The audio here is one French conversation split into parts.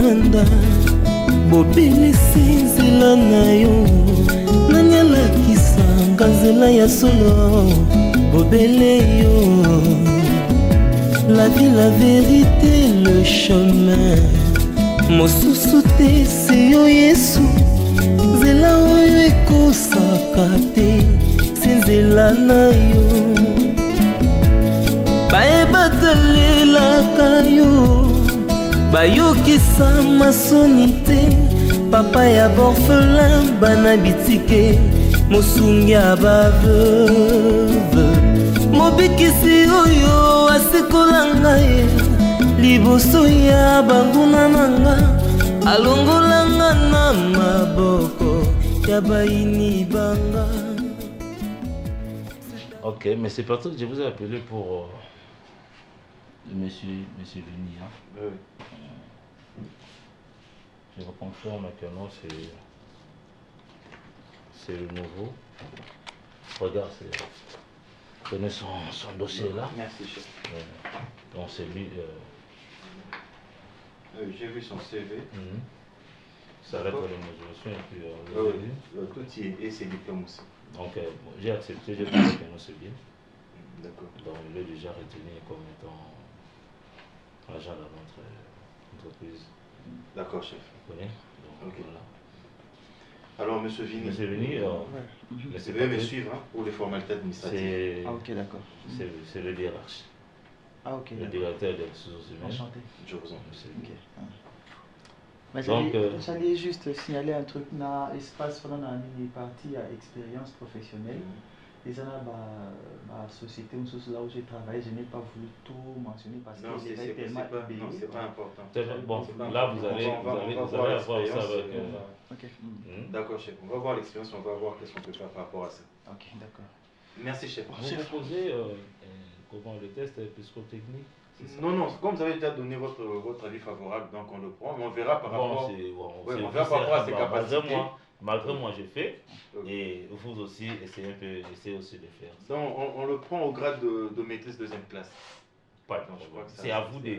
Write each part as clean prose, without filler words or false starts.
Nanda Bobele sinzela na yo Nanyala kisanga zela ya solo Bobele yo La vie, la vérité, le chemin Mosusu te se yo Yesu Zela oyo ekosaka te Sinzela na yo Baebatelelaka yo Bayokisa masoni te Papa ya borphelin bana bitike Mosungi ya baveuve Mobikisi oyo asikola ngai Liboso ya banguna nanga Alongolanga na maboko Ya baini banga. Ok, mais c'est pas tout, je vous ai appelé pour monsieur Vini. Hein? Oui. Je vous confirme que non, c'est le nouveau. Regarde, prenez son dossier là. Merci, chef. Donc c'est lui. J'ai vu son CV. Ça répond à l'émotion et puis tout y est, et ses diplômes aussi. Donc j'ai accepté, j'ai trouvé que non, c'est bien. D'accord. Donc il est déjà retenu comme étant agent de notre entreprise. D'accord, chef. Vous connaissez? Donc, okay. Voilà. Alors, monsieur Vini. Monsieur Vini, vous devez me suivre hein, pour les formalités administratives. Ah, ok, d'accord. C'est le DRH. Ah, ok. Le directeur des ressources humaines. Enchanté. Je vous en prie. Ok. Mais Donc, j'allais juste signaler un truc dans l'espace pendant la partie à expérience professionnelle. Les années ma société là où j'ai travaillé, je n'ai pas voulu tout mentionner parce que j'étais tellement éveillé. Non, c'est pas important. Bon, là vous allez avoir ça avec. Ok. D'accord, chef. On va voir l'expérience, on va voir qu'est-ce qu'on peut faire par rapport à ça. Ok, d'accord. Merci, chef. Vous proposez comment le test psychotechnique? Non, comme vous avez déjà donné votre avis favorable, donc on le prend, mais on verra par rapport, on verra par rapport à ses capacités. Malgré moi j'ai fait, et vous aussi essayez aussi de faire. Donc on le prend au grade de maîtrise deuxième classe. C'est à vous de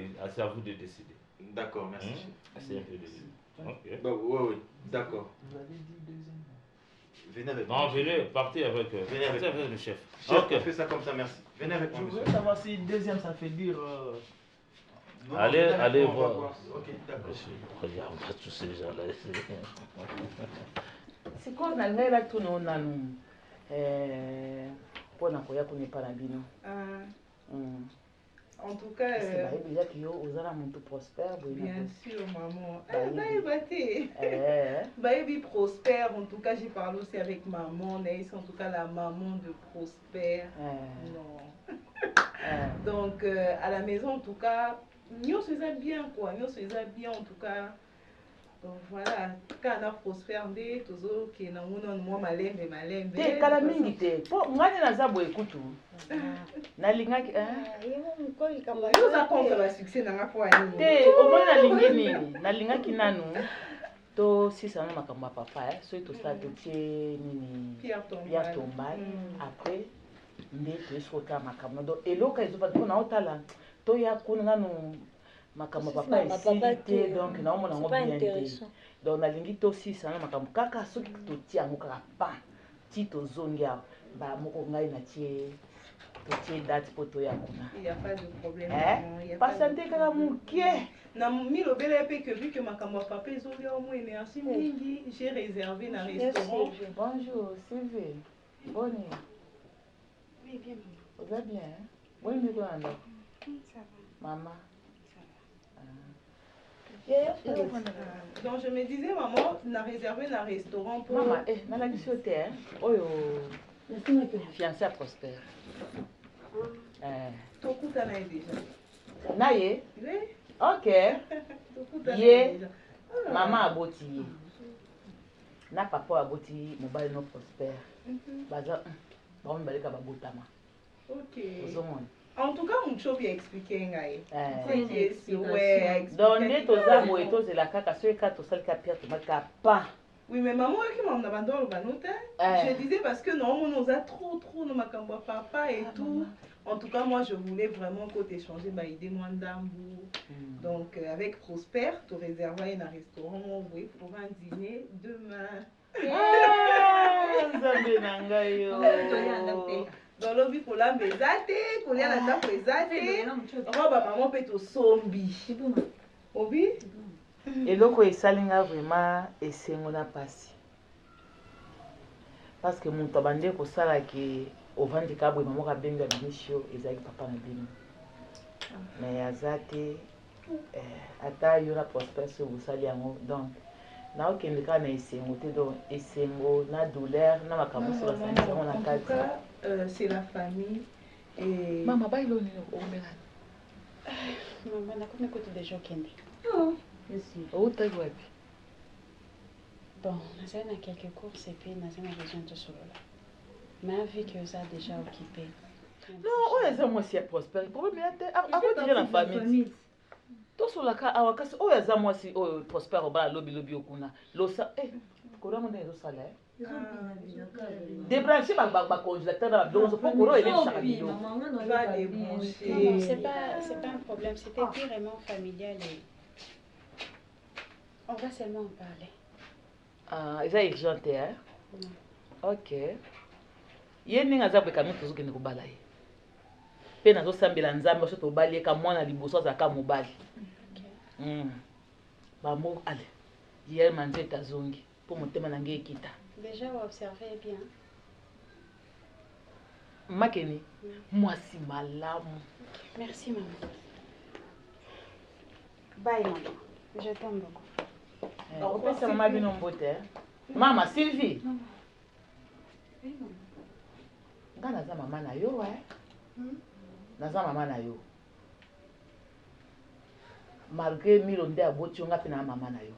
décider. D'accord, merci. Essayez un peu de décider. Ok. Oui, d'accord. Vous avez dit deuxième. Venez avec moi. Non, venez, partez avec le chef. Chef, on fait ça comme ça, merci. Venez avec moi. Je voudrais savoir si deuxième ça fait dire... Non, allez voir. Ok, d'accord. Regarde, on va tous ces gens-là. C'est quoi on a le là tout non nanou pour na koya kone para bino. En tout cas, déjà que yo ozala muntu prospère bien sûr maman. Baby prospère. En tout cas, j'ai parlé aussi avec maman. Naïs, en tout cas la maman de Prospère. Non. Donc à la maison en tout cas, nous faisons bien quoi. Nous faisons bien en tout cas. Donc voilà, quand on a prospéré, toujours qui est dans mon moi malembe. Te kala mingi te. Po ngani na zabo ekutu. Na lingaki Nous a compris le succès dans la foi. Te au moins na lingini, na lingaki nanu. To si ça na makambo papa, so to ça to tie nini. Pierre tombal. Après nde to esota makambo do eloka ezoba ko na otala. To ya kuna nanu makambo papa ici donc na omona ngo bien te. Donc na lingi to si ça na makambo kaka soki to tia ngo kaka pa. Ti to zongia ba moko ngai na tie. To date poto ya kuna. Il y a pas de problème. Pas santé kaka mukie. Na mi lo bele pe que vu que makambo papa ezoli au moins merci mingi, j'ai réservé dans restaurant. Bonjour, Sylvie. Bonne nuit. Oui, bien. Vous allez bien? Oui, mais quoi alors? Ça va. Maman. Donc je me disais maman, on a réservé un restaurant pour maman. Dans la question terre. Oh fiancé à Prospère. Tout coûte à déjà. Naye. Oui. Ok. Ye. Maman a boti. Na papa a boti mobile no Prospère. Baza bon baleka babotama. Ok. En tout cas, on peut bien expliquer. Donc, les tozamo et tozela kaka so eka to sal ka pierre to maka pas. Oui, mais maman, qui m'a abandonné le banote. Je disais parce que non, on nous a trop nos makambo papa et tout. En tout cas, moi, je voulais vraiment qu'on t'échange idée moi d'Ambou. Donc, avec Prosper, tu réserves un restaurant, oui, pour un dîner demain. Dans le but pour la maisate, qu'on y a la table maisate, roba maman peut au sombi. Obi? Et loko esalinga vraiment esengo na pasi. Parce que mon tabande ko sala ki ovandi kabwe maman ka benga bimisho ezali papa na bino. Mais azate ata yura Prosper so busali yango donc na okende ka na esengo te donc esengo na douleur na makambo so la santé on a kati. C'est la famille et maman ba iloni o mela. Maman na comme écoute des gens kendi. Oh. Où t'es web? Bon, nous avons quelques courses et puis nous avons besoin de ce là. Mais vu que ça a déjà occupé. Non, on est moi si Prosper. Le problème est à quoi dire la famille? Tout sur la cas, à quoi on est moi si Prosper au bas lobby au kuna. L'osa, comment on est au salaire? Débrancher ma congélateur dans la blonde pour qu'on ait les chariots. Non, c'est pas un problème. C'était purement familial. On va seulement en parler. Ah, ils ont urgent, hein? Ok. Yéni ngaza beka mutu zokende ko balaye. Pe nazo sambela nzambe so to baliye ka mwana liboso za ka mobali. Ba mo ale. Hier manje tazongi pour motema na ngé kita. Déjà vous observez bien. Makeni. Moi si malamu. Merci maman. Bye maman. Je t'aime beaucoup. On peut se maman bino mbote. Maman Sylvie. Nga naza mama na yo naza mama na yo malgré milo nde aboti nga pe na mama na yo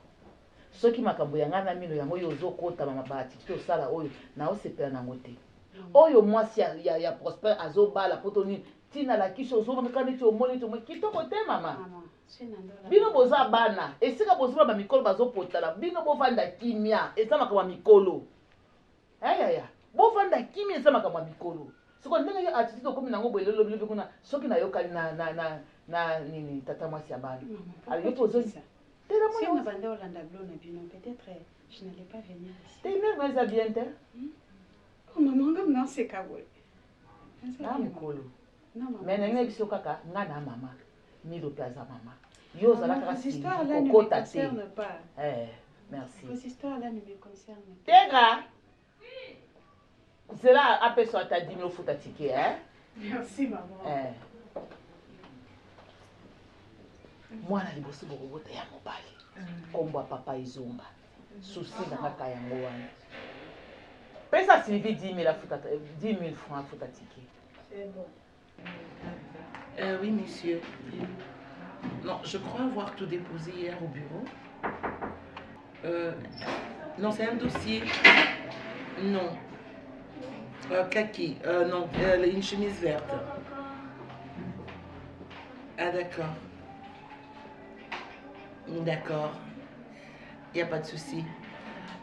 soki makambo ya nga na milo yango yo ozokota mama bati to sala oyo na osepela nango te oyo mwasi ya Prosper azobala poto ni tina la kisho ozomaka neti omoni to kitoko te mama bino boza bana esika bozoma ba mikolo bazopotala bino bovanda kimia eza makambo mikolo ayaya bovanda kimi eza makambo mikolo siko ndenge yo attitude okomi nango boye lelo bilobi kuna soki na yokali na nini tata mwasi ya bana alors yo pozozi si on vendait au landablo na bino peut-être je n'allais pas venir ici t'es mère mais ça bien te oh maman ngam na se kabwe na mikolo mais nenge biso kaka nga na mama milo plaza mama yo zala kaka si kokota te merci vos histoires là ne me concernent pas tega c'est là après ça t'as dit me faut ticket hein merci maman moi na liboso bokobota ya mobali kombo papa izomba souci na kaka yango wana pesa Sylvie 10 000 francs faut ticket c'est bon oui monsieur non je crois avoir tout déposé hier au bureau non c'est un dossier non kaki non une chemise verte ah d'accord d'accord il n'y a pas de souci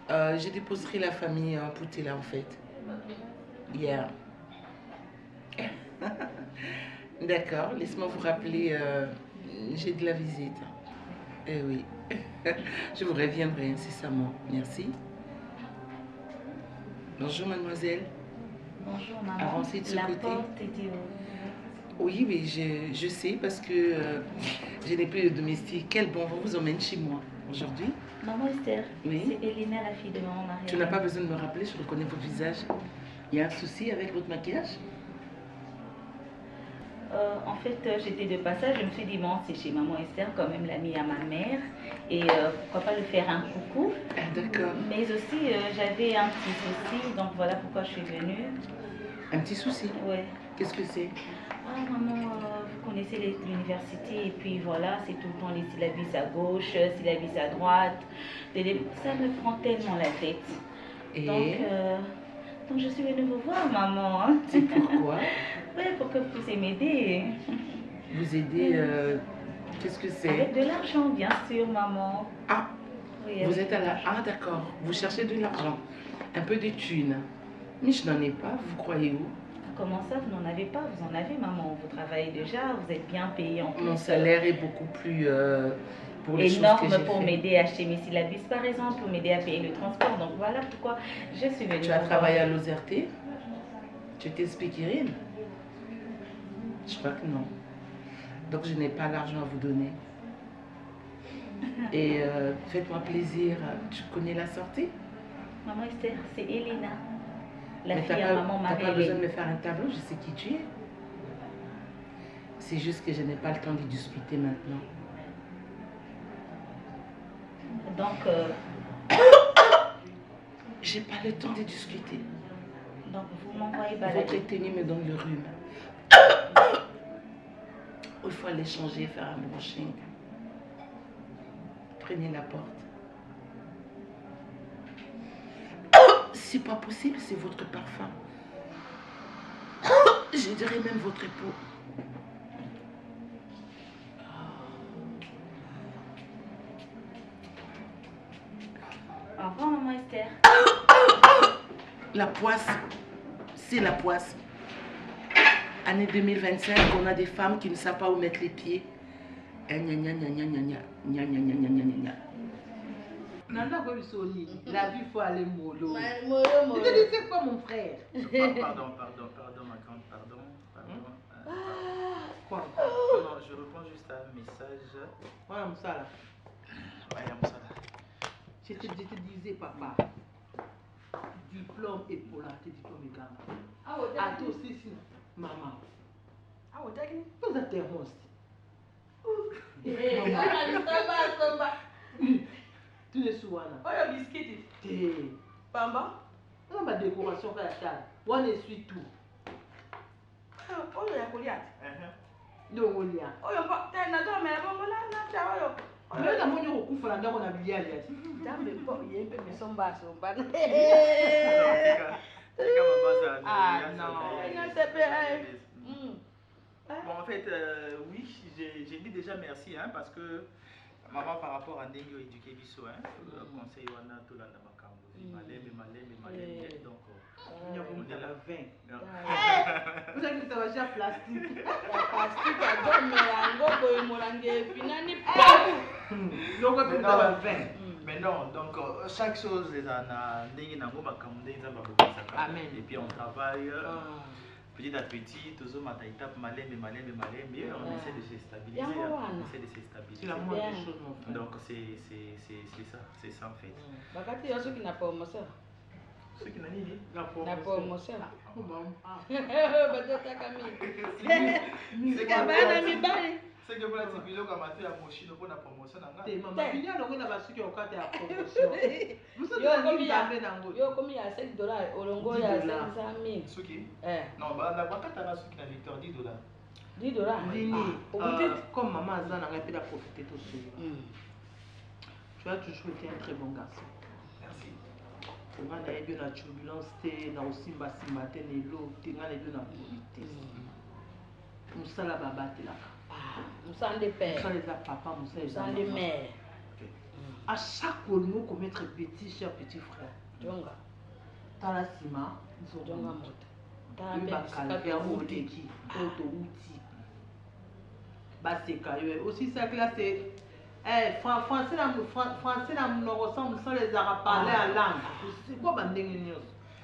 j'ai déposerai la famille Poutela en fait hier d'accord laisse-moi vous rappeler j'ai de la visite eh oui je vous reviendrai incessamment merci bonjour mademoiselle. Bonjour maman. Avancez de ce côté. Porte était oui, mais je sais parce que je n'ai plus de domestique. Quel bon vent vous emmène chez moi aujourd'hui? Maman Esther, oui. C'est Elina, la fille de maman Marie. Tu n'as pas besoin de me rappeler, je reconnais votre visage. Il y a un souci avec votre maquillage? En fait, j'étais de passage, je me suis dit, bon, c'est chez maman Esther, quand même l'amie à ma mère. Et pourquoi pas lui faire un coucou. Ah, d'accord. Mais aussi, j'avais un petit souci, donc voilà pourquoi je suis venue. Un petit souci? Oui. Qu'est-ce que c'est? Ah maman, vous connaissez l'université et puis voilà, c'est tout le temps les syllabus à gauche, syllabus à droite. Ça me prend tellement la tête. Et donc je suis venue vous voir maman. C'est pourquoi? Oui, pour que vous puissiez m'aider. Vous aider, qu'est-ce que c'est? Avec de l'argent bien sûr maman. Ah, oui, vous êtes à la... Ah d'accord, vous cherchez de l'argent. Un peu de thunes. Mais je n'en ai pas, vous croyez où? comment ça, vous n'en avez pas? Vous en avez, maman. Vous travaillez déjà, vous êtes bien payé en plus. Mon salaire est beaucoup plus pour les énorme choses que j'ai pour fait. m'aider à acheter mes syllabus, par exemple, pour m'aider à payer le transport. Donc voilà pourquoi je suis venue. Tu as travaillé à l'OZRT? Tu étais speakerine? Je crois que non. Donc je n'ai pas l'argent à vous donner. Et faites-moi plaisir, tu connais la sortie? Maman Esther, c'est Elena. La Mais fille à maman Marie. Tu n'as pas besoin de me Marie. faire un tableau, je sais qui tu es. C'est juste que je n'ai pas le temps de discuter maintenant. Donc, j'ai pas le temps de discuter. donc vous m'envoyez balader. Votre tenue me donne le rhume. Il faut aller changer, faire un brushing. Prenez la porte. C'est pas possible, c'est votre parfum. Je dirais même votre épaule. Au revoir, maman Esther. La poisse, c'est la poisse. Année 2025, on a des femmes qui ne savent pas où mettre les pieds. Gna gna gna gna gna gna gna gna gna gna gna gna. Nanda Gobisoni, la vie faut aller mollo. Mollo. C'est quoi mon frère? Pardon, ma grande, pardon. Quoi? Non, je réponds juste à un message. Voilà, Moussala. Ouais, Moussala. Je te disais, papa, diplôme épaulé, tes diplômes également. Ah, ouais, à toi aussi, sinon. Maman. Ah, ouais, t'as gagné? Vous êtes terroristes. Tu es souvent là. Oh, le biscuit. T'es. Pamba? On a ma décoration pour la table. On essuie tout. Oh, il y a Goliath. Non, Goliath. Oh, il y a pas. T'as un adore, mais bon, là, là, on a mon yoko pour la gamme, on a billet. T'as fait pas, il y a un peu de son bas, son bas. Ah non. Bon, en fait, oui, j'ai dit déjà merci, hein, parce que maman, par rapport à Nengo éduqué Bisso, conseil, on a tout là dans ma camp. Malem, donc on est là 20. Vous avez dit que ça va déjà plastique. Plastique, à donner un gogo et morangue, finani, donc on va 20. Mais non, donc chaque chose est Amen. Et puis on travaille petit à petit, toujours ma étape malem, on essaie de se stabiliser. On essaie de se stabiliser. C'est la moindre des choses, mon frère. Donc c'est ça en fait. Bakati, il y a ceux qui n'ont pas promotion. Ceux qui n'ont ni la promotion. C'est que vous avez dit que vous avez fait la promotion pour la promotion. Maman, il y a le gars qui a fait la promotion. Vous savez, yo comme il y a $5, Olongo il y a 500 000. Suki? Non, bah la wakata là Suki na Victor $10. $10. Comme maman Azan a pu la profiter tout seul. Tu as toujours été un très bon garçon. Merci. On a eu de la turbulence, on a aussi un matin et l'eau, on a eu de la politesse. Nous sommes là, baba, là. Nous sommes des pères. Nous sommes les papas, nous sommes les mères. À chaque mot qu'on met petit, cher petit frère. Djonga. T'as la cima, ils ont djonga moto. T'as un peu de moteki, auto outil. Bah c'est caillou. Aussi ça que là c'est. Français là, nous ressemble sans les arabes parler à langue. C'est quoi bandeng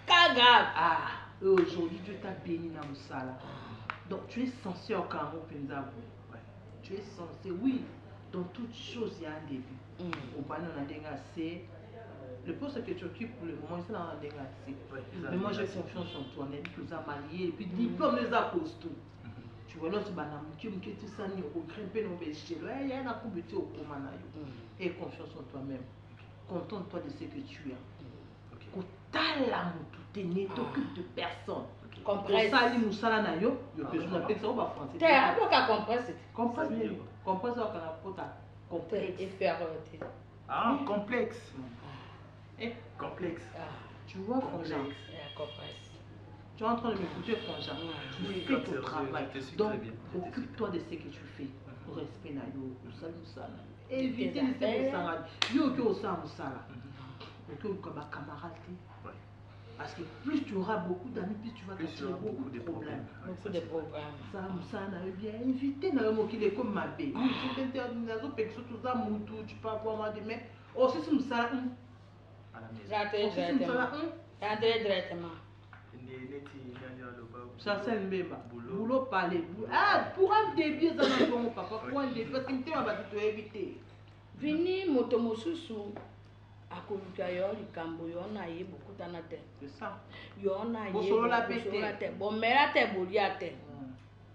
Kaga. Ah, aujourd'hui Dieu t'a béni dans le sala. Donc tu es censé au Cameroun, Penzabou. Tu es censé, oui, dans toute chose il y a un début. Au Bani on a des assez. Le poste que tu occupes pour le moment, c'est dans un des assez. Mais moi j'ai confiance en toi, on est tous à marier, et puis diplôme les a costus. Tu vois, l'autre banane, tu me quittes ça, ni au grimper nos béchés, il y a un coup de pied au comanayo. Et confiance en toi-même. Contente-toi de ce que tu as. Kotala tu ne t'occupes de personne. Compresse. Ça, il nous sala na yo, yo besoin d'appeler ça au bas français. T'es un peu qu'à compresse. Compresse, compresse au canapé, complexe. Et faire. Ah, complexe. Complexe. Tu vois, Frangin. Compresse. Tu es en train de m'écouter, Frangin. Tu fais ton travail. Donc, occupe-toi de ce que tu fais. Respect na yo, nous évitez de se faire yo que au sang, nous sala. Ok, comme un camarade. Parce que plus tu auras beaucoup d'amis, plus tu vas créer beaucoup de problèmes. Beaucoup de problèmes. Ça n'a bien invité dans le qui est comme ma belle. Tu peux avoir des mecs. Oh, c'est ça. À la maison. Rentrer directement. Ça c'est le même. Boulot parler. Ah, pour un début, ça n'a pas mon papa. Pour un début, parce que tu vas éviter. Vini motomosusu. Akoluka yo likambo yo na ye bokutana te. C'est ça. Yo na ye bosolola te. Bomera te bolia te.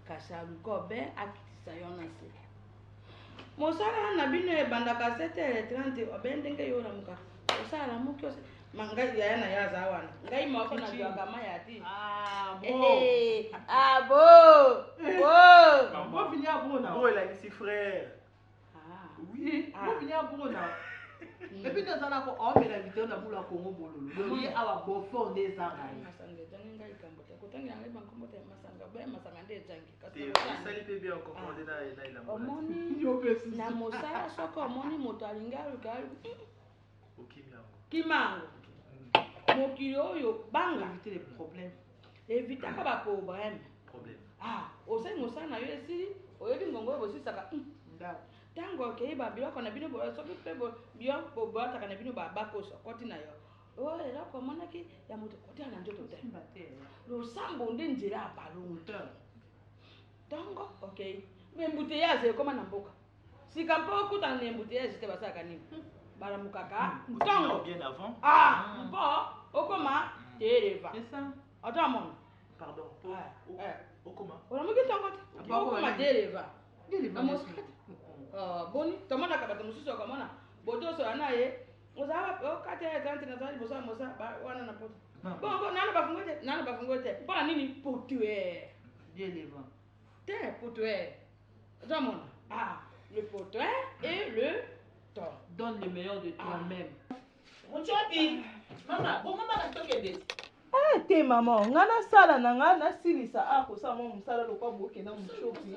Kasi aluka be akitisa yo na se. Mosala na bino ebandaka 7h30 obe ndenge yo na muka. Osala muki ose. Mangai ya na ya za wana. Ngai mako na jwa kama ya ti. Ah bon. Ah bon. Bon venir bon na. Bon il a ici frère. Ah oui. Bon venir bon na. Et puis dans la on met la vidéo na bula Congo bololo. Le lien a bon fond des arrailles. Masanga tanga ngai kambote. Kotanga ngai bankombote masanga ba masanga nde jangi. Kasi ça lui peut bien encore na ila mona. Omoni na mosala soko omoni moto alinga luka. Kimango. Mokili oyo banga éviter les problèmes. Éviter ka ba problème. Ah, osengo sana yo esili oyebi ngongo bosisaka. Tango ke ba biloko na bino bo so pe bo biloko bo ataka na bino ba bakoso koti na yo. Oh era ko monaki ya moto koti na njoto te. Lo sambo nde njira abalunto. Tango okay. Mbuteyage koma na mboka. Sikampo kuta na mbuteyage te basaka nini. Bara mukaka. Tango bien avant. Ah, bon, okoma tereva. C'est ça. Attends mon. Pardon. Okoma. Ora muki tango te. Okoma tereva. Tereva. Boni, tomona kabata mususu okamona. Bodo so anaye. Oza okate 30 na zali bosa mosa wana na poto. Bon, nana bafungote. Pour nini pour tuer. Bien les vents. T'es pour tuer. Attends mon. Ah, le potin et le temps. Donne le meilleur de toi-même. Mon chopi. Maman, bon maman na toke beti. Ah, te maman, ngana sala na ngana silisa ako sa mo musala lokwa boke na muchopi.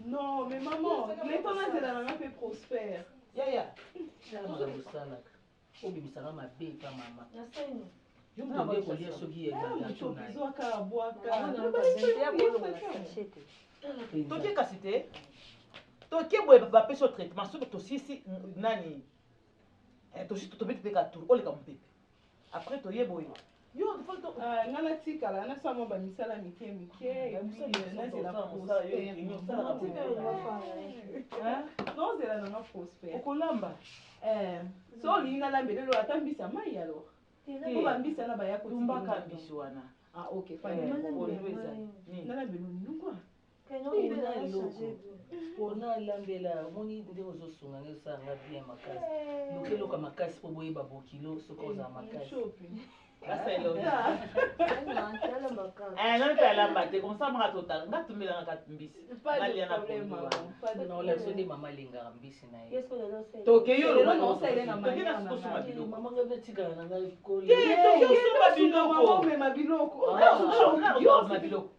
Non, mais maman, les temps là c'est la maman fait prospère. Yaya. Maman musala. Obibisaka mabe pa mama. Naseni. Yo mdonge kolia soki ya muchopi zo aka boaka. Toke kasi te. Toke boye ba peso traitement so to sisi nani. Tosi to beti ka tour oleka mpepe. Après to yeboye. Yo foto ngana tikala na sama ba misala mike mike na c'est la prospère. Non c'est la nana prospère. Okolamba. So linga la mbele lo atambisa mai alors. Ko bambisa na ba ya ko tumbaka biswana. Ah OK, fine. Nana belu nungwa. Pona lambela moni nde ozosunga ngesanga bien makasi. Lokeloka makasi po boyeba bokilo sokoza makasi. Asa elo. Non pas la mate comme ça mara total nga tumela nga mbisi. Ngali na problème. Non la so de mama linga mbisi na ye. Qu'est-ce qu'on a fait? Toke yo lo non ça na mama. Mama nga tika na nga koli. Toke so biloko. Mama me mabiloko. Yo mabiloko.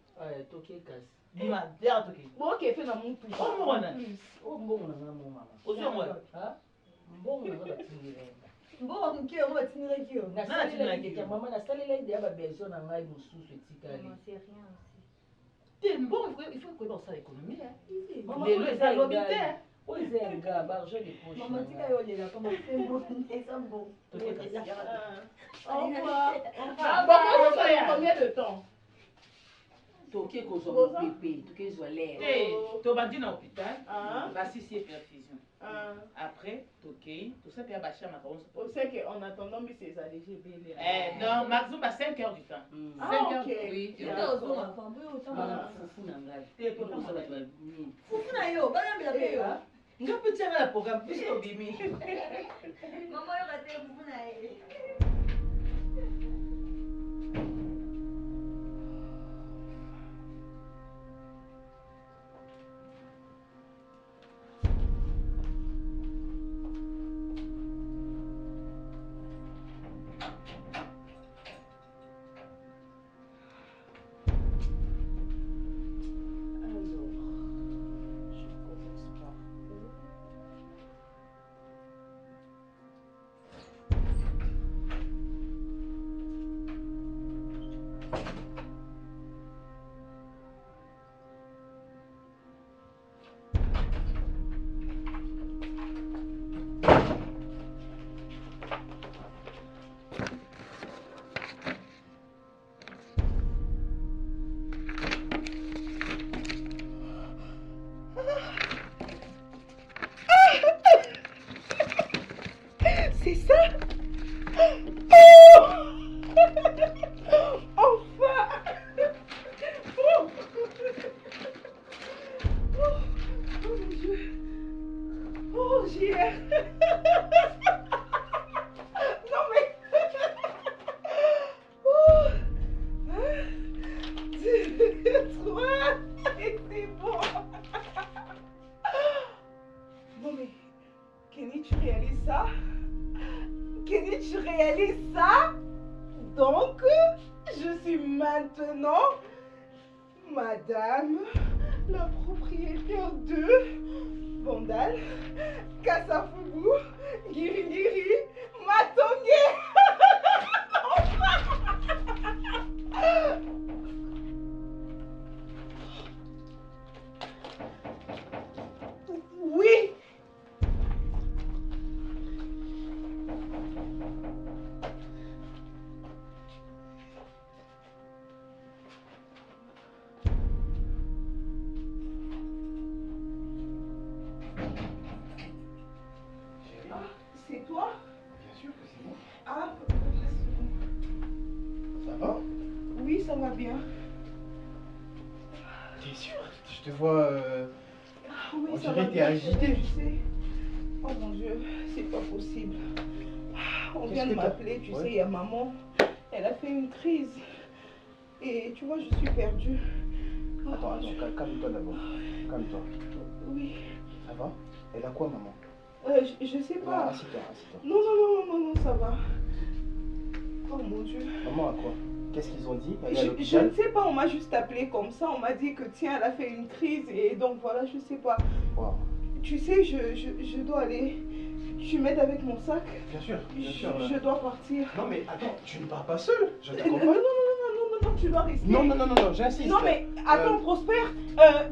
Toke kasi. Bima, dia toke. Bon OK, fait na muntu. Omona. Ombongo na mo mama. Ozomona. Ha? Mbongo na batingire. Mbongo nke o batingire kio. Na salela ke mama na salela ide ya ba besoin na ngai mususu etikali. Non, c'est rien aussi. Te mbongo il faut que ça économie hein. Mais le ça lobité. Oui, c'est un gars, barge les poches. Maman tika yo lela comme c'est bon, c'est bon. Toke kasi. Au revoir. Combien de temps? Toke kozo bébé, toke zo l'air. To bandi na hôpital, va sisi perfusion. Après, toke, tout ça pia bacha macaron. On sait que en attendant mais c'est ça léger belé. Non, maximum à 5 heures du temps. 5 heures. Oui, tu as raison enfant, oui autant na fufu na ngai. Te pour ça va toi. Fufu na yo, bana mbela pe yo. Nga petit la programme plus obimi. Maman yo raté fufu na ye. C'est ça? Oh! Enfin! Oh! Oh mon Dieu! Oh, JR! Non mais... Oh! 3 et c'est bon! Non mais... Kenny, tu réalises ça? Kenny, tu réalises ça? Donc, je suis maintenant Madame la propriétaire de Vandal, Kassafougou, Girigiri, Matongé. Oui. C'est toi? Bien sûr que c'est moi. Ah, ça va? oui, ça va bien. T'es sûr? Je te vois... Oui, on ça dirait va que t'es bien, agité. tu sais. Oh mon Dieu, c'est pas possible. On vient de m'appeler, tu sais, il y a maman. Elle a fait une crise. Et tu vois, je suis perdue. Attends, calme-toi d'abord. Calme-toi. Oui. Ça va? Elle a quoi, maman? Je sais pas. Assieds-toi, assieds-toi. Non, ça va. Oh mon Dieu. Maman a quoi? Qu'est-ce qu'ils ont dit? Elle est à Je l'hôpital? ne sais pas, on m'a juste appelé comme ça. On m'a dit que tiens, elle a fait une crise. Et donc voilà, je sais pas. Wow. Tu sais, je dois aller. Tu m'aides avec mon sac? Bien sûr, bien sûr. Je dois partir. Non mais attends, tu ne pars pas seul. Je Non, t'accompagne. non, tu dois rester. Non, j'insiste. Non mais attends, Prosper,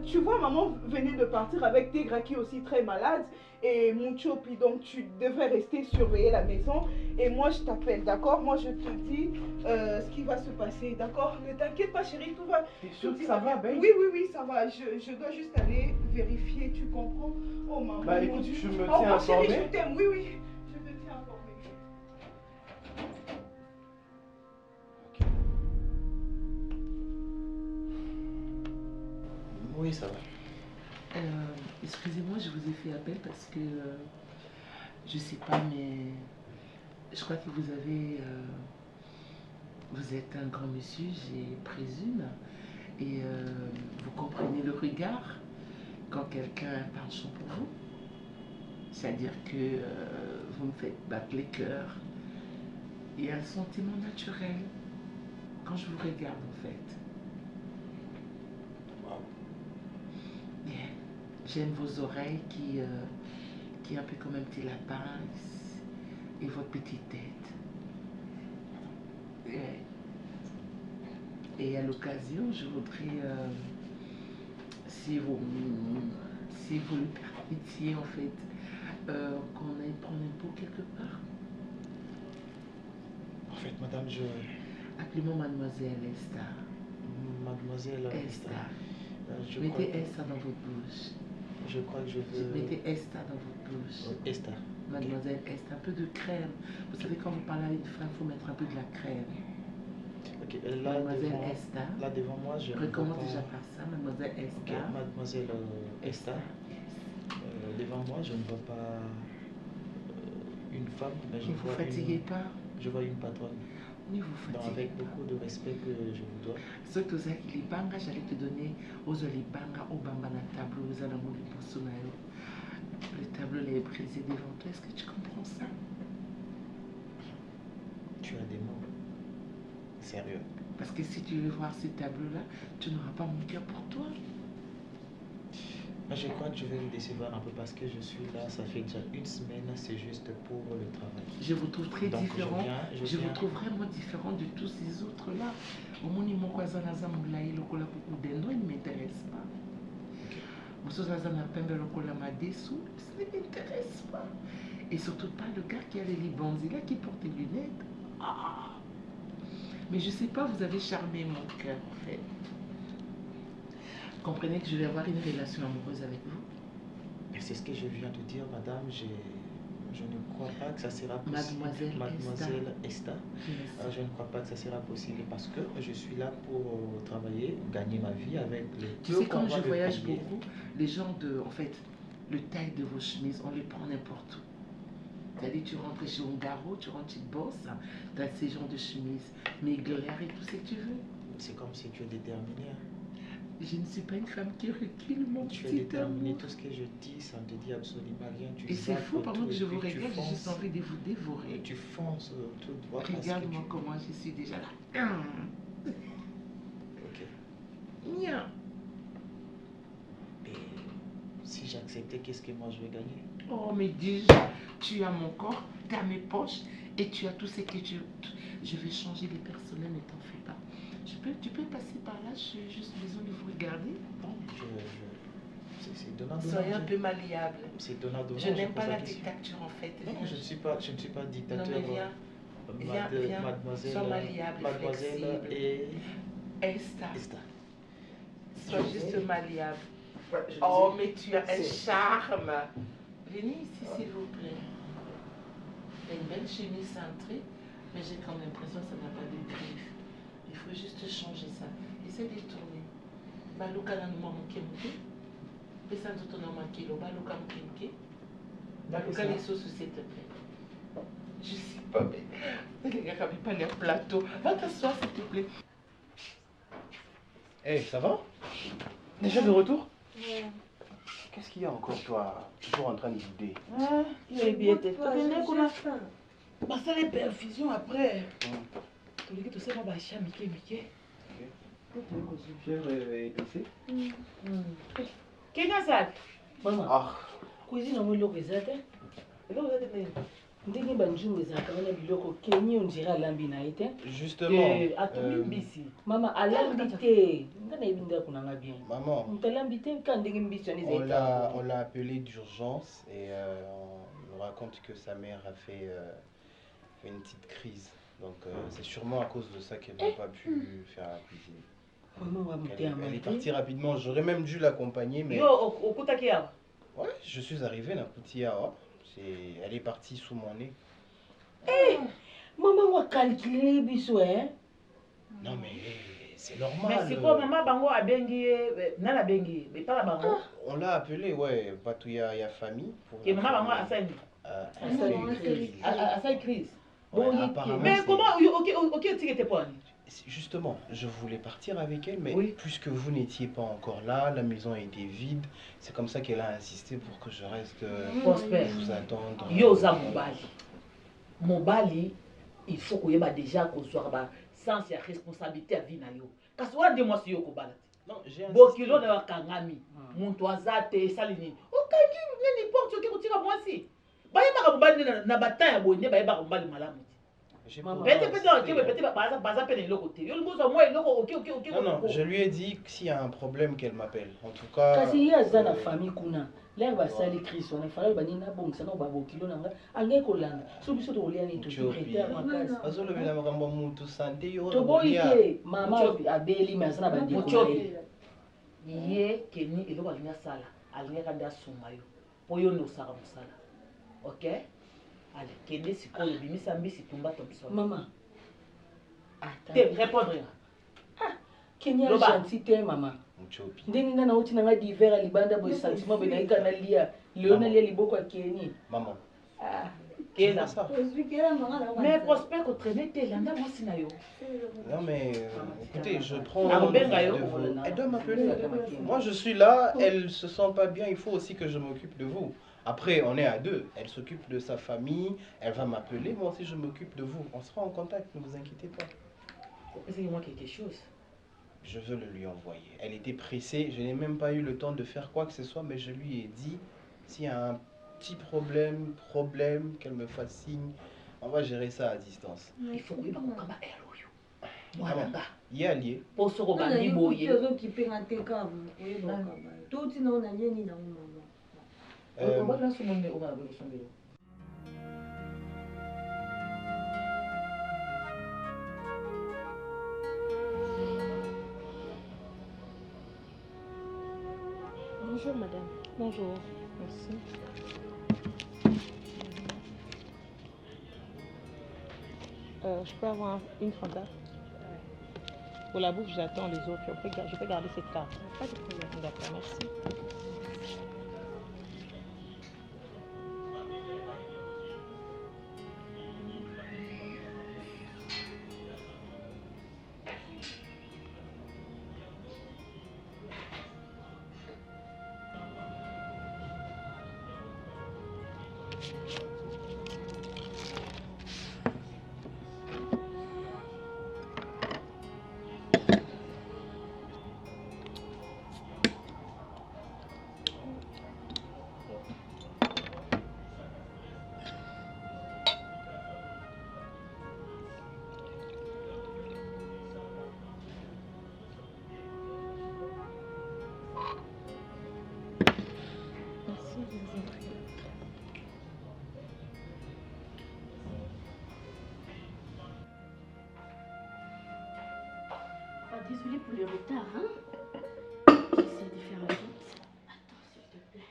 tu vois, maman venait de partir avec Tegra qui est aussi très malade et Mucho, puis donc tu devrais rester surveiller la maison et moi je t'appelle, d'accord? Moi je te dis ce qui va se passer, d'accord? Ne t'inquiète pas chérie, tout va. T'es sûr que ça va, babe? Oui, ça va, je dois juste aller vérifier, tu comprends? Oh maman. Bah écoute, je me Au tiens revoir, chérie, informé. je t'aime, oui, je te tiens informé. Oui, ça va. Excusez-moi, je vous ai fait appel parce que je sais pas, mais je crois que vous avez, vous êtes un grand monsieur, j'ai présume, et vous comprenez le regard quand quelqu'un a un penchant pour vous. C'est-à-dire que vous me faites battre les cœurs. Il y a un sentiment naturel quand je vous regarde en fait. Yeah. J'aime vos oreilles qui est un peu comme un petit lapin et votre petite tête. Yeah. Et à l'occasion, je voudrais, si vous le permettiez en fait, qu'on aille prendre un pot quelque part. En fait, madame, Appelez-moi mademoiselle Esther. Mademoiselle Esther. Mettez Esther dans votre bouche. Je crois que je veux... Mettez Esther dans votre bouche. Esther. Mademoiselle Esther, un peu de crème. Vous savez, quand vous parlez à une femme, il faut mettre un peu de la crème. Ok, là, Mademoiselle Esther. Là devant moi, je recommence déjà par ça, Mademoiselle Esther. Okay, Mademoiselle Esther. Devant moi, je ne vois pas une femme, mais je vois fatiguez pas. Je vois une patronne. Oui, vous fatiguez. Donc, avec beaucoup de respect que je vous dois. Ce que vous avez libanga, j'allais te donner aux libanga, au bamba na tableau, aux alamou du poussonayo. Le tableau est brisé devant toi. Est-ce que tu comprends ça? Tu as des mots sérieux. Parce que si tu veux voir ce tableau-là, tu n'auras pas mon cœur pour toi. Je crois que je vais vous décevoir un peu parce que je suis là, ça fait déjà une semaine, c'est juste pour le travail. Je vous trouve très différent. Je vous trouve vraiment différent de tous ces autres-là. Au moins, il ne m'intéresse pas. Ce ne m'intéresse pas. Et surtout pas le gars qui a les libans, là qui porte des lunettes. Ah. Mais je sais pas, vous avez charmé mon cœur en fait. Comprenez que je vais avoir une relation amoureuse avec vous. C'est ce que je viens de dire, madame. Je ne crois pas que ça sera possible. Mademoiselle Esta. Je ne crois pas que ça sera possible parce que je suis là pour travailler, gagner ma vie avec le... Tu sais, quand je voyage beaucoup, les gens en fait, le taille de vos chemises, on les prend n'importe où. C'est-à-dire, tu rentres chez Ongaro, tu rentres chez Boss, tu as ces genres de chemises, mais gloire et tout ce que tu veux. C'est comme si tu es déterminé. Je ne suis pas une femme qui recule, mon petit. Tu es déterminé, tout ce que je dis, ça ne te dit absolument rien. Et c'est fou, pendant que je vous regarde, j'ai juste envie de vous dévorer. Tu fonces tout droit. Regarde-moi comment je suis déjà là. Ok. Mien. Mais si j'acceptais, qu'est-ce que moi je vais gagner? Oh, mais déjà, tu as mon corps, tu as mes poches et tu as tout ce que tu... Je vais changer les personnels, ne t'en fais pas. Tu peux passer par là, j'ai juste besoin de vous regarder. Bon, c'est donnant. Soyez un peu malléable. C'est donnant. Je n'aime pas la dictature en fait. Non, je ne suis pas dictateur. Non, mais viens, mademoiselle, sois malléable, mademoiselle et... Esta. Sois juste malléable. Oh, mais tu as un charme. Venez ici, s'il vous plaît. Tu as une belle chemise cintrée, mais j'ai comme l'impression que ça n'a pas de griffes. Il faut juste changer ça. Essaie de tourner. Baluka na numa mukemke. Pesa nzoto na makilo. Baluka mukemke. Baluka les sauces, s'il te plaît. Je sais pas, mais... Les gars, quand même pas leur plateau. Va t'asseoir, s'il te plaît. Hey, ça va? Déjà de retour? Ouais. Qu'est-ce qu'il y a encore, toi? Toujours en train de bouder. Il est bien, toi, qu'on a faim. Bah, ça les perfusions après. Tu dis que tu sais, moi, bah, chat, Mickey. Fièvre épicée? Qu'est-ce que ça? Maman. Cuisine, on va le réserver. Justement, maman, on l'a appelé d'urgence et on raconte que sa mère a fait une petite crise. Donc c'est sûrement à cause de ça qu'elle n'a pas pu faire la cuisine. Elle est partie rapidement, j'aurais même dû l'accompagner, mais... Ouais, je suis arrivé à Koutiara. Elle est partie sous mon nez. Maman, on va calculer biso, hein? Non, mais c'est normal. Mais c'est quoi, maman, bango a bengi, nana bengi, mais pas la bango. On l'a appelé, ouais, Batouya ya famille. Et maman, bango a ça une crise. Mais comment, ok, tu étais pas? Justement, je voulais partir avec elle, mais puisque vous n'étiez pas encore là, la maison était vide, c'est comme ça qu'elle a insisté pour que je reste vous attendre. Yoza Mobali, il faut qu'il y ait déjà qu'on soit sans la responsabilité à vie. Parce que de moi, c'est yo kobala. Non, j'ai un Bokilo na kangami, mon toazate salini. Okaki n'importe ce que vous tirez moi si. Baye ba mobali na bataya bonne baye ba mobali malamu. Non, je lui ai dit que s'il y a un problème qu'elle m'appelle. En tout cas... Maman. Répondre. Kenya gentil maman. Ndenge na uti na diver à libanda boy sentiment be na ikana lia. Leona lia liboko Kenya. Maman. Kena. Mais Prosper ko traîner tes landa moi sinayo. Non mais écoutez, je prends elle doit m'appeler. Moi je suis là, elle se sent pas bien, il faut aussi que je m'occupe de vous. Après, on est à deux. Elle s'occupe de sa famille, elle va m'appeler, moi aussi je m'occupe de vous. On sera en contact, ne vous inquiétez pas. Expliquez-moi quelque chose. je veux le lui envoyer. Elle était pressée, je n'ai même pas eu le temps de faire quoi que ce soit, mais je lui ai dit, s'il y a un petit problème, qu'elle me fasse signe, on va gérer ça à distance. Il faut que Voilà. Il est allié. Bonjour madame. Bonjour. Merci. Je peux avoir une Fanta? Pour la bouffe, j'attends les autres. Je peux garder cette carte. Pas de problème. D'accord, merci. Désolée pour le retard, hein. J'essaie de faire vite. Attends, s'il te plaît.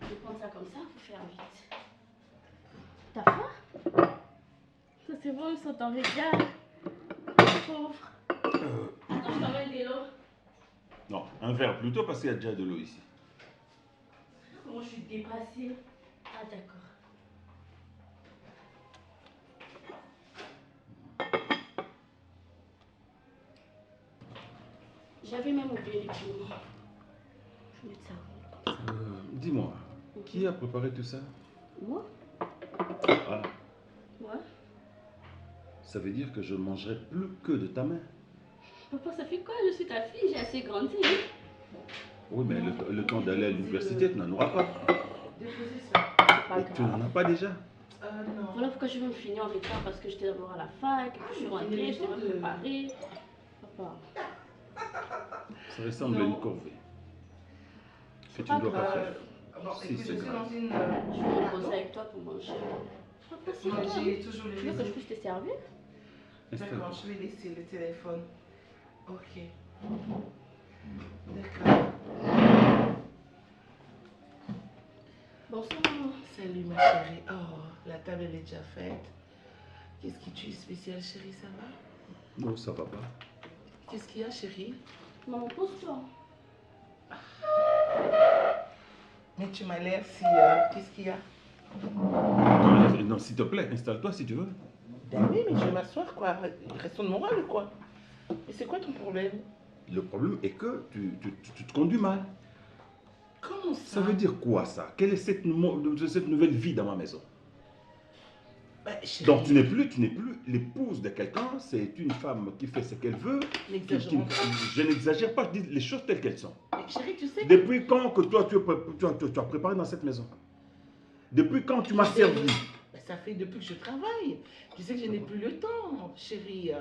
Je vais prendre ça comme ça pour faire vite. T'as faim? Ça c'est bon, ça t'en regarde. Pauvre. Attends, je t'emmène de l'eau. Non, un verre plutôt parce qu'il y a déjà de l'eau ici. Comment je suis dépassée. Ah d'accord. J'avais même oublié les piments. Je vais mettre ça. Dis-moi, qui a préparé tout ça? Moi? Ah, Ouais. ça veut dire que je ne mangerai plus que de ta main. Papa, ça fait quoi? Je suis ta fille, j'ai assez grandi. Oui, mais le temps d'aller à l'université, tu n'en auras pas. Déposez ça. Et tu n'en as pas déjà? Non. Voilà pourquoi je veux me finir en retard parce que j'étais d'abord à la fac, et puis je suis rentrée, je devais me préparer. Papa. Ça ressemble à une corvée. Que tu ne dois pas faire. Bon, Si, écoute, c'est je suis grave. dans une... Je vais me poser avec toi pour manger. Papa, c'est Moi, grave. j'ai toujours les Tu veux que je raisons. puisse te servir? D'accord, je vais laisser le téléphone. Ok. D'accord. Bonsoir. Salut ma chérie. Oh, la table elle est déjà faite. Qu'est-ce que tu es spécial chérie, ça va? Non, ça va pas. Qu'est-ce qu'il y a chérie? Maman, pose-toi. Mais tu m'as l'air si... Qu'est-ce qu'il y a? Non, s'il te plaît, installe-toi si tu veux. Ben oui, mais je vais m'asseoir quoi. Restons de morale ou quoi? Et c'est quoi ton problème? Le problème est que tu te conduis mal. Comment ça? Ça veut dire quoi ça? Quelle est cette nouvelle vie dans ma maison? Ben, chérie, Donc tu n'es plus l'épouse de quelqu'un, c'est une femme qui fait ce qu'elle veut. Je n'exagère pas, je dis les choses telles qu'elles sont. Mais chérie, tu sais que... Depuis quand que toi tu as préparé dans cette maison? Depuis quand tu m'as servi? Ben, ça fait depuis que je travaille. Tu sais que je n'ai plus le temps, chérie.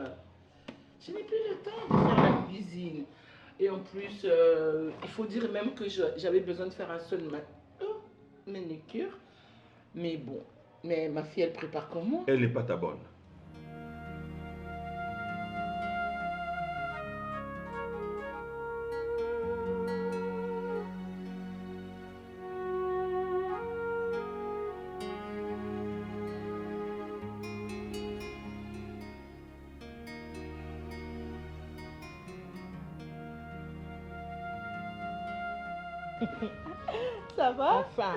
Je n'ai plus le temps de faire la cuisine. Et en plus, il faut dire même que j'avais besoin de faire un seul manicure. Mais bon, mais ma fille, elle prépare comment? Elle n'est pas ta bonne. Ça va? Enfin.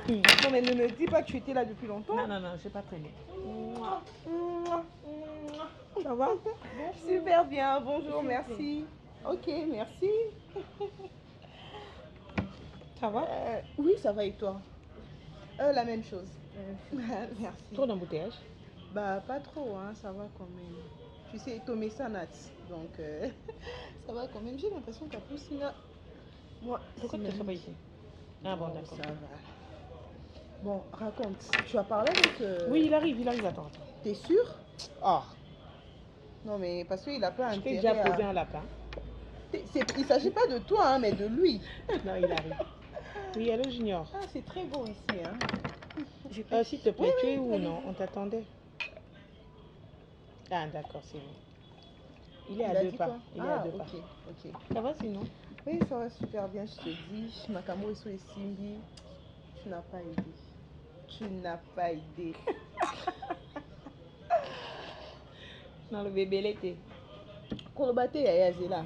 Non, mais ne me dis pas que tu étais là depuis longtemps. Non, non, non, j'ai pas traîné. Ça va? Super bien, bonjour, merci. Ok, merci. Ça va Oui, ça va et toi? La même chose. Merci. Trop d'embouteillage? Bah, pas trop, hein, ça va quand même. Tu sais, Tomé Sanat, donc ça va quand même. J'ai l'impression qu'à Poussina. Moi, pourquoi tu ne seras pas ici? Ah bon, d'accord. Ça va. Bon, raconte. Tu as parlé avec. Oui, il arrive, attends. T'es sûr? Oh. Non, mais parce qu'il a pas intérêt. Je t'ai déjà posé un lapin. Il ne s'agit pas de toi, hein, mais de lui. Non, il arrive. Oui, allô, Junior. Ah, c'est très beau ici, hein. S'il te plaît, tu es où? Non, on t'attendait. Ah, d'accord, c'est bon. Il est à 2 pas. Il est à 2 pas. Ok. Ça va sinon? Oui, ça va super bien, je te dis. Makamo Eso et Simbi, tu n'as pas aidé. Tu n'as pas aidé. Non, le bébé l'été. Kolobate Yaya Zela.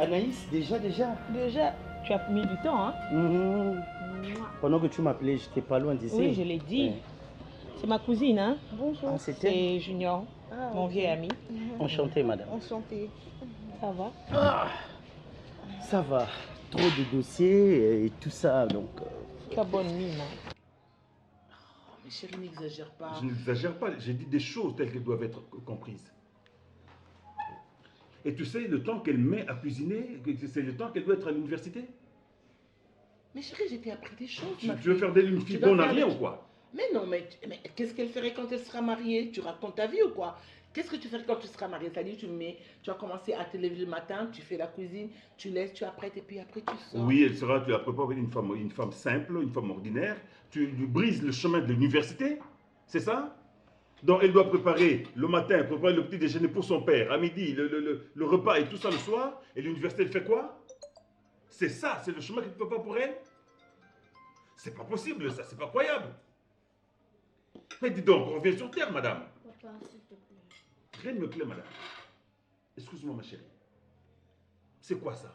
Anaïs, déjà. Déjà, tu as mis du temps, hein? Pendant que tu m'appelais, j'étais pas loin d'ici. Oui, je l'ai dit. Ouais. C'est ma cousine, hein? Bonjour. Ah, c'est Junior, mon vieil ami. Enchanté, madame. Enchanté. Ça va? Ça va. Trop de dossiers et tout ça, donc... Ta bonne mine, hein? Mais chérie, n'exagère pas. Je n'exagère pas, j'ai dit des choses telles qu'elles doivent être comprises. Et tu sais, le temps qu'elle met à cuisiner, c'est le temps qu'elle doit être à l'université. Mais chérie, j'ai appris des choses. Tu veux faire d'elle une fille bonne à rien ou quoi? Mais non, mais qu'est-ce qu'elle ferait quand elle sera mariée? Tu racontes ta vie ou quoi? Qu'est-ce que tu ferais quand tu seras mariée? C'est-à-dire, tu vas commencer à te lever le matin, tu fais la cuisine, tu laisses, tu apprêtes et puis après tu sors. Oui, tu la prépares une femme simple, une femme ordinaire. Tu brises le chemin de l'université, c'est ça? Donc elle doit préparer le matin, préparer le petit déjeuner pour son père, à midi, le repas et tout ça le soir. Et l'université, elle fait quoi? C'est ça, c'est le chemin que tu ne peux pas pour elle? C'est pas possible ça, c'est pas croyable. Mais dis donc, on revient sur terre, madame. Papa, s'il te plaît. Rien ne me plaît, madame. Excuse-moi, ma chérie. C'est quoi ça?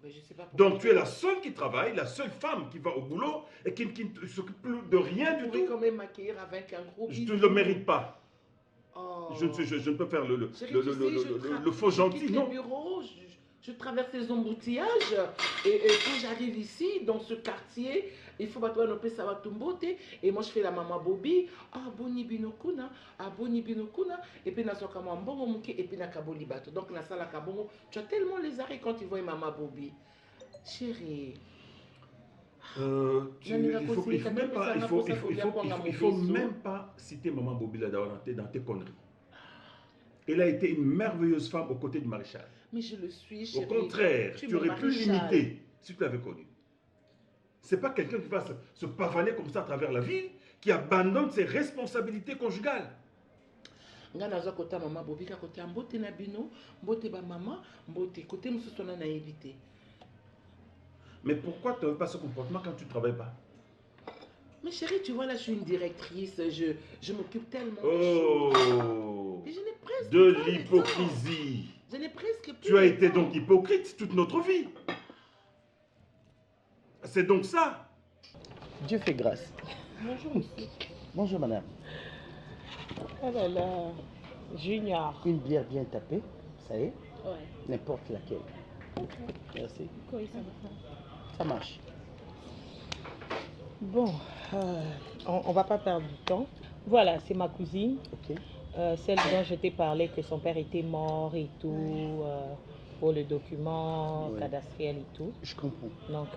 Ben, je sais pas. Donc tu es la seule qui travaille, la seule femme qui va au boulot et qui ne s'occupe plus de rien du tout. Tu pouvais quand même m'accueillir avec un gros bisou. Je ne le mérite pas. Oh. Je ne peux faire le faux gentil, non. Bureau, je traverse les embouteillages et quand j'arrive ici, dans ce quartier, il faut battre un peu ça va tomber et moi je fais la maman Bobby, boni binokuna, et puis na soka mbongo muke et puis na kaboli bato. Donc na sala kabongo, tu as tellement les arrêts quand ils voient maman Bobby. Chérie. Il faut même pas citer maman Bobby là dans tes conneries. Elle a été une merveilleuse femme aux côtés du maréchal. Mais je le suis, chérie. Au contraire, tu aurais pu l'imiter si tu l'avais connu. C'est pas quelqu'un qui va se pavaner comme ça à travers la ville, qui abandonne ses responsabilités conjugales. Nga nazo kota maman Bobby ka kota mbote na bino, mbote ba maman, mbote côté mususu na évité. Mais pourquoi tu n'as pas ce comportement quand tu ne travailles pas? Mais chérie, tu vois là, je suis une directrice, je m'occupe tellement de choses. Et je n'ai presque de l'hypocrisie. Je n'ai presque plus. Tu as été donc hypocrite toute notre vie. C'est donc ça. Dieu fait grâce. Bonjour, monsieur. Bonjour, madame. Oh là là, Junior. Une bière bien tapée, ça y est? Ouais. N'importe laquelle. Ok. Merci. Quoi, ça va? Ça marche. Bon, on va pas perdre du temps. Voilà, c'est ma cousine. Ok. Celle dont je t'ai parlé, que son père était mort et tout, pour le document cadastriel et tout. Je comprends. Donc,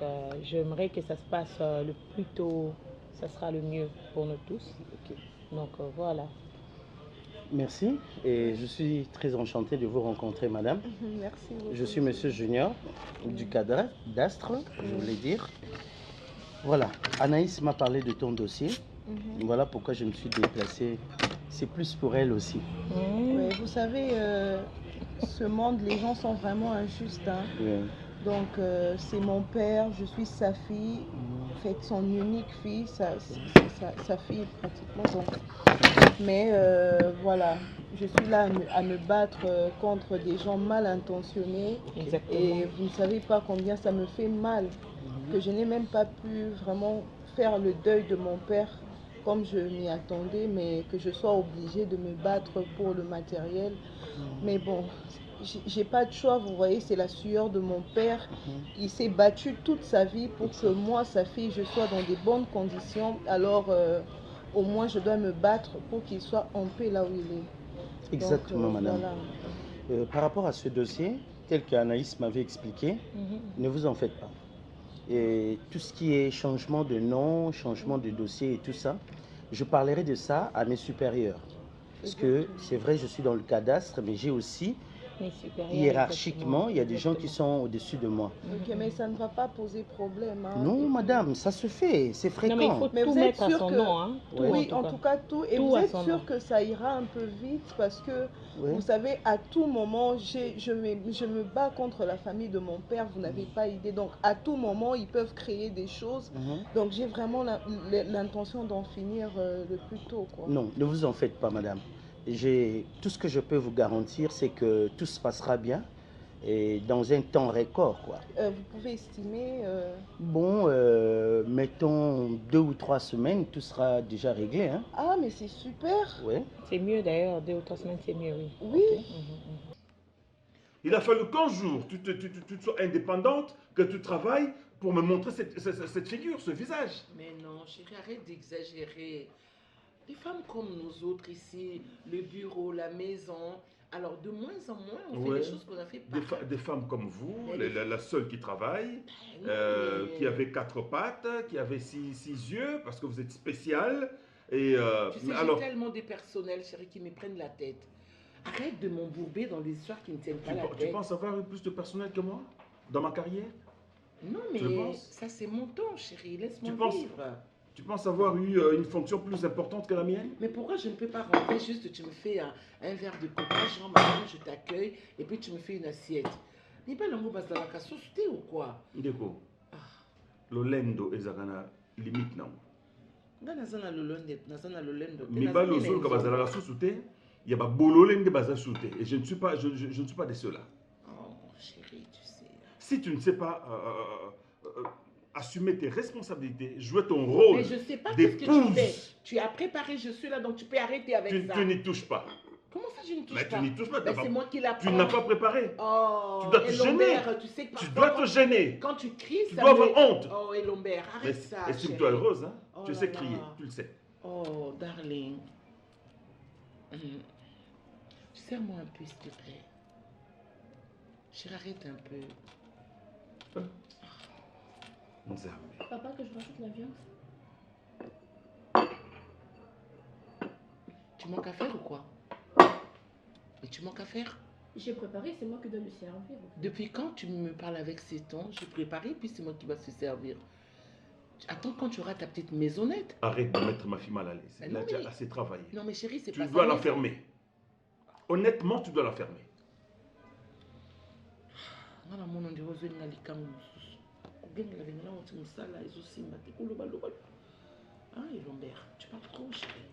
j'aimerais que ça se passe le plus tôt, ça sera le mieux pour nous tous. Ok. Donc, voilà. Merci et je suis très enchanté de vous rencontrer, madame. Merci beaucoup. Je suis monsieur Junior du cadastre, je voulais dire. Voilà, Anaïs m'a parlé de ton dossier. Voilà pourquoi je me suis déplacé. C'est plus pour elle aussi. Ouais, vous savez, ce monde, les gens sont vraiment injustes. Hein. Oui. Donc c'est mon père, je suis sa fille, en fait son unique fille, sa fille pratiquement. Donc. Mais voilà, je suis là à me battre contre des gens mal intentionnés. Exactement. Et vous ne savez pas combien ça me fait mal, que je n'ai même pas pu vraiment faire le deuil de mon père comme je m'y attendais, mais que je sois obligée de me battre pour le matériel. Mais bon, j'ai pas de choix, vous voyez, c'est la sueur de mon père. Il s'est battu toute sa vie pour que moi, sa fille, je sois dans des bonnes conditions. Alors, au moins, je dois me battre pour qu'il soit en paix là où il est. Exactement, donc, madame. Voilà. Par rapport à ce dossier, tel qu'Anaïs m'avait expliqué, ne vous en faites pas. Et tout ce qui est changement de nom, changement de dossier et tout ça, je parlerai de ça à mes supérieurs. Parce que c'est vrai, je suis dans le cadastre, mais j'ai aussi, hiérarchiquement, il y a des gens qui sont au-dessus de moi. Ok, mais ça ne va pas poser problème. Hein. Non, madame, ça se fait, c'est fréquent. Non, mais il faut tout mettre à son nom. Hein. Tout, oui, en tout cas tout. Et vous êtes sûr que ça ira un peu vite parce que, vous savez, à tout moment, je me bats contre la famille de mon père, vous n'avez pas idée. Donc, à tout moment, ils peuvent créer des choses. Donc, j'ai vraiment l'intention d'en finir le plus tôt. Quoi. Non, ne vous en faites pas, madame. Tout ce que je peux vous garantir, c'est que tout se passera bien et dans un temps record. Quoi. Vous pouvez estimer Bon, mettons 2 ou 3 semaines, tout sera déjà réglé. Hein. Ah, mais c'est super. Ouais. C'est mieux d'ailleurs, 2 ou 3 semaines, c'est mieux, oui. Oui. Okay. Il a fallu qu'un jour, tu sois indépendante, que tu travailles pour me montrer cette figure, ce visage. Mais non, chérie, arrête d'exagérer. Les femmes comme nous autres ici, le bureau, la maison, alors de moins en moins, on fait des choses qu'on a fait pas. Des femmes comme vous, la seule qui travaille, qui avait 4 pattes, qui avait 6 yeux, parce que vous êtes spécial. Et, tu sais, j'ai tellement de personnel, chérie, qui me prennent la tête. Arrête de m'embourber dans des histoires qui ne tiennent pas la tête. Tu penses avoir eu plus de personnel que moi dans ma carrière? Non, mais ça c'est mon temps, chérie, laisse-moi vivre. Tu penses avoir eu une fonction plus importante que la mienne? Mais pourquoi je ne peux pas rentrer juste, tu me fais un verre de coca, genre madame, je t'accueille, et puis tu me fais une assiette. N'est pas l'amour bas dans la cassosité ou quoi? Ndeko, l'olendo ezakana limite non. Nga nazana l'olendo. Mais pas le sol que bazala la sous-souté, il y a pas bololende baza souté, et je ne suis pas de ceux-là. Oh chérie, tu sais. Si tu ne sais pas assumer tes responsabilités, jouer ton rôle. Mais je ne sais pas ce que tu fais. Tu as préparé, je suis là, donc tu peux arrêter avec ça. Tu n'y touches pas. Comment ça, je ne touche pas? Tu n'y touches pas. C'est moi qui l'apprends. Tu n'as pas préparé. Oh, tu dois te gêner. Tu dois te gêner. Quand tu cries, tu dois avoir honte. Oh, et Lombert, arrête ça. Estime-toi heureuse, hein? Oh, tu sais crier, tu le sais. Oh, darling. Serre-moi un peu, s'il te plaît. Chérie, arrête un peu. Papa, que je rajoute la viande. Tu manques à faire ou quoi? Mais tu manques à faire? J'ai préparé, c'est moi qui dois le servir. Depuis quand tu me parles avec ces tons? J'ai préparé, puis c'est moi qui va se servir. Attends quand tu auras ta petite maisonnette. Arrête de mettre ma fille mal à l'aise. Elle a déjà assez travaillé. Non mais chérie, c'est pas ça. Tu dois la fermer. Honnêtement, tu dois la fermer. Ah, et Lombert, tu parles trop, chérie.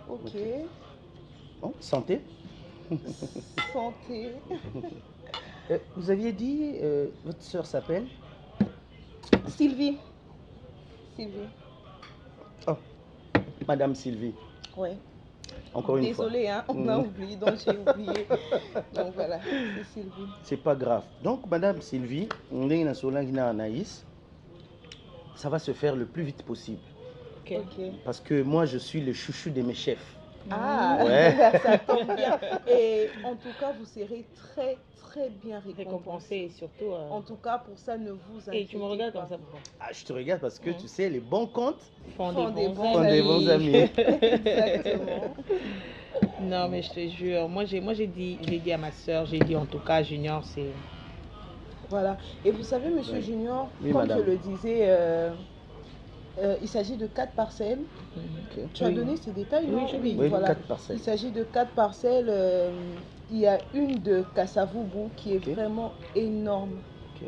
Ok. Bon, santé. Santé. Vous aviez dit, votre soeur s'appelle Sylvie. Sylvie. Oh, Madame Sylvie. Oui. Encore une fois. Désolée, hein, on a oublié, donc j'ai oublié. Donc voilà, c'est Sylvie. C'est pas grave. Donc, Madame Sylvie, on est dans Anaïs. Ça va se faire le plus vite possible. Ok. Parce que moi, je suis le chouchou de mes chefs. Ah, ouais. Ça tombe bien. Et en tout cas, vous serez très, très bien récompensé. Et surtout... En tout cas, pour ça, ne vous inquiétez pas. Et tu me regardes comme ça pourquoi? Ah, je te regarde parce que tu sais, les bons comptes font des bons amis. Exactement. Non, mais je te jure, moi j'ai dit à ma soeur, j'ai dit en tout cas, Junior, c'est... Voilà. Et vous savez, Monsieur Junior, oui, comme madame. je le disais... il s'agit de 4 parcelles. Tu as donné ces détails, non? Oui, voilà. 4 parcelles. Il s'agit de 4 parcelles il y a une de Kasavubu qui est vraiment énorme,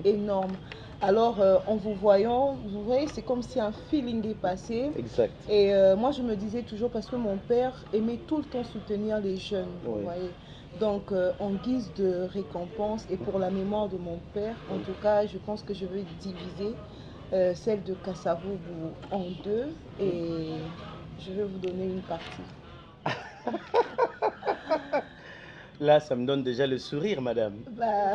énorme. Alors, en vous voyant, vous voyez, c'est comme si un feeling est passé. Exact. Et moi, je me disais toujours, parce que mon père aimait tout le temps soutenir les jeunes, vous voyez. Donc, en guise de récompense et pour la mémoire de mon père, en tout cas, je pense que je vais diviser celle de Kasavubu en deux et je vais vous donner une partie. Là, ça me donne déjà le sourire, madame. Bah,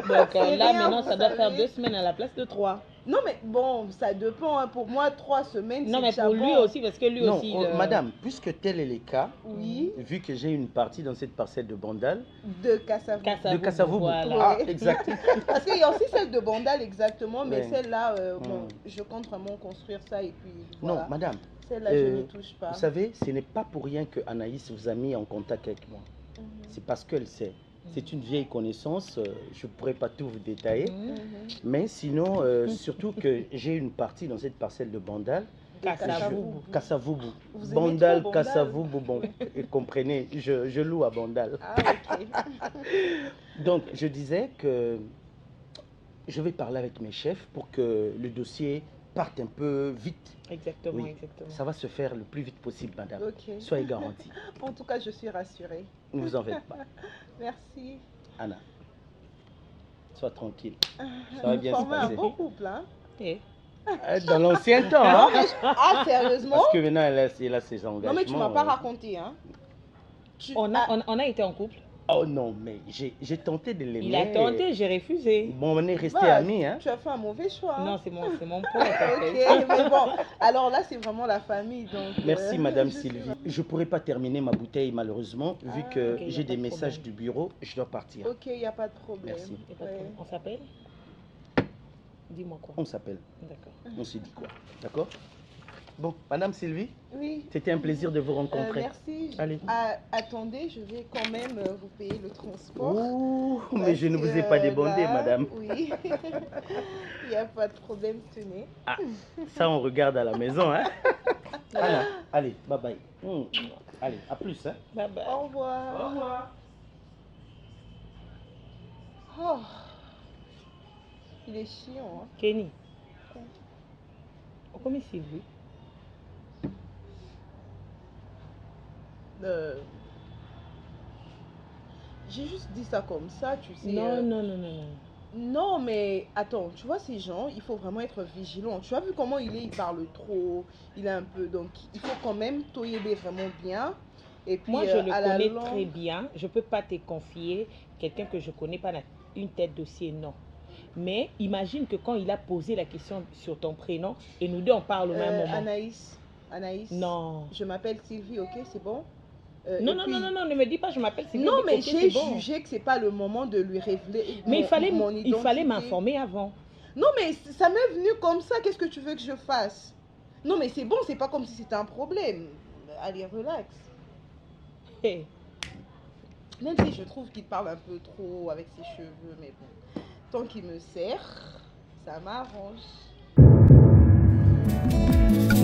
donc là, maintenant, ça doit faire 2 semaines à la place de 3. Non, mais bon, ça dépend. Hein. Pour moi, 3 semaines, non, mais pour lui aussi, parce que lui non, aussi... madame, puisque tel est le cas, oui. Vu que j'ai une partie dans cette parcelle de Bandal... De Kasavubu. De Kasavubu, voilà. Ah, exact. Parce qu'il y a aussi celle de Bandal, exactement, mais celle-là, bon, je compte vraiment construire ça et puis voilà. Non, madame. Celle-là, je ne touche pas. Vous savez, ce n'est pas pour rien que Anaïs vous a mis en contact avec moi. C'est parce qu'elle sait. C'est une vieille connaissance, je ne pourrais pas tout vous détailler. Mais sinon, surtout que j'ai une partie dans cette parcelle de Bandal. Kasavubu. Bandal, Kasavubu, bon, comprenez, je loue à Bandal. Ah, ok. Donc, je disais que je vais parler avec mes chefs pour que le dossier parte un peu vite. Exactement, oui, exactement. Ça va se faire le plus vite possible, madame. Okay. Soyez garantie. En tout cas, je suis rassurée. Ne vous en faites pas. Merci. Anna, sois tranquille. Ça va bien se passer. Un beau couple, hein? Dans l'ancien temps, hein? Ah, sérieusement? Parce que maintenant, elle a ses engagements. Non, mais tu ne m'as pas raconté, hein? On a été en couple. Oh non, mais j'ai tenté de l'aimer. Il a tenté, j'ai refusé. Bon, on est restés amis, hein? Tu as fait un mauvais choix. Hein? Non, c'est mon point. Ok, mais bon, alors là, c'est vraiment la famille. Donc, merci, madame Sylvie. Je ne pourrais pas terminer ma bouteille, malheureusement, vu que j'ai des messages du bureau, je dois partir. Ok, il n'y a pas de problème. Merci. On s'appelle? Dis-moi quoi. On s'appelle. D'accord. On se dit quoi? D'accord? Bon, madame Sylvie? Oui. C'était un plaisir de vous rencontrer. Merci. Allez. Attendez, je vais quand même vous payer le transport. Ouh, mais je ne vous ai pas débandé, là, madame. Oui. Il n'y a pas de problème, tenez. Ah, ça, on regarde à la maison, hein? Anna, allez, bye bye. Allez, à plus, hein? Bye bye. Au revoir. Au revoir. Oh. Il est chiant, hein? Kenny. Comment Sylvie? J'ai juste dit ça comme ça, tu sais. Non. Non, mais attends, tu vois ces gens, il faut vraiment être vigilant. Tu as vu comment il est, il parle trop, il est un peu... Donc, il faut quand même toyer vraiment bien. Et puis, moi, je le connais très bien. Je ne peux pas te confier quelqu'un que je ne connais pas une tête dossier, non. Mais imagine que quand il a posé la question sur ton prénom, et nous deux, on parle au même moment. Anaïs. Non. Je m'appelle Sylvie, ok, c'est bon? Non, ne me dis pas je m'appelle Sylvie. Non, mais j'ai jugé que c'est pas le moment de lui révéler. Mais il fallait m'informer avant. Non, mais ça m'est venu comme ça. Qu'est-ce que tu veux que je fasse? Non, mais c'est bon, c'est pas comme si c'était un problème. Allez, relax. Hey. Même si je trouve qu'il parle un peu trop avec ses cheveux, mais bon. Tant qu'il me sert, ça m'arrange.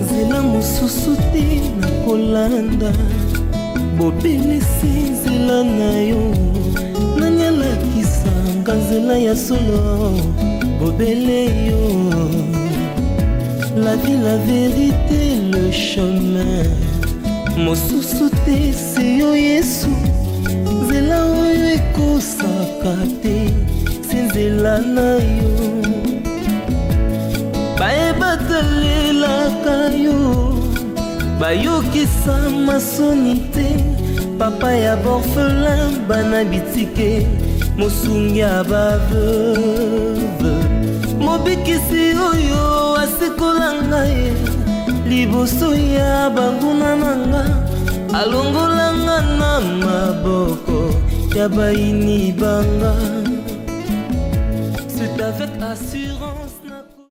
Nzela mosusu te na kolanda bobelisi nzela na yo nani alakisanga nzela ya solo bobele yo la vie la vérité le chemin mosusu te se yo Yesu nzela oyo ekosaka te se nzela na yo bayebatalelaka yo bayokisa masoni te papa ya borphelin bana bitike mosungi ya baveuve mobikisi oyo asikola ngai liboso ya banguna na nga alongolanga na maboko ya bayini banga c'est avec assurance na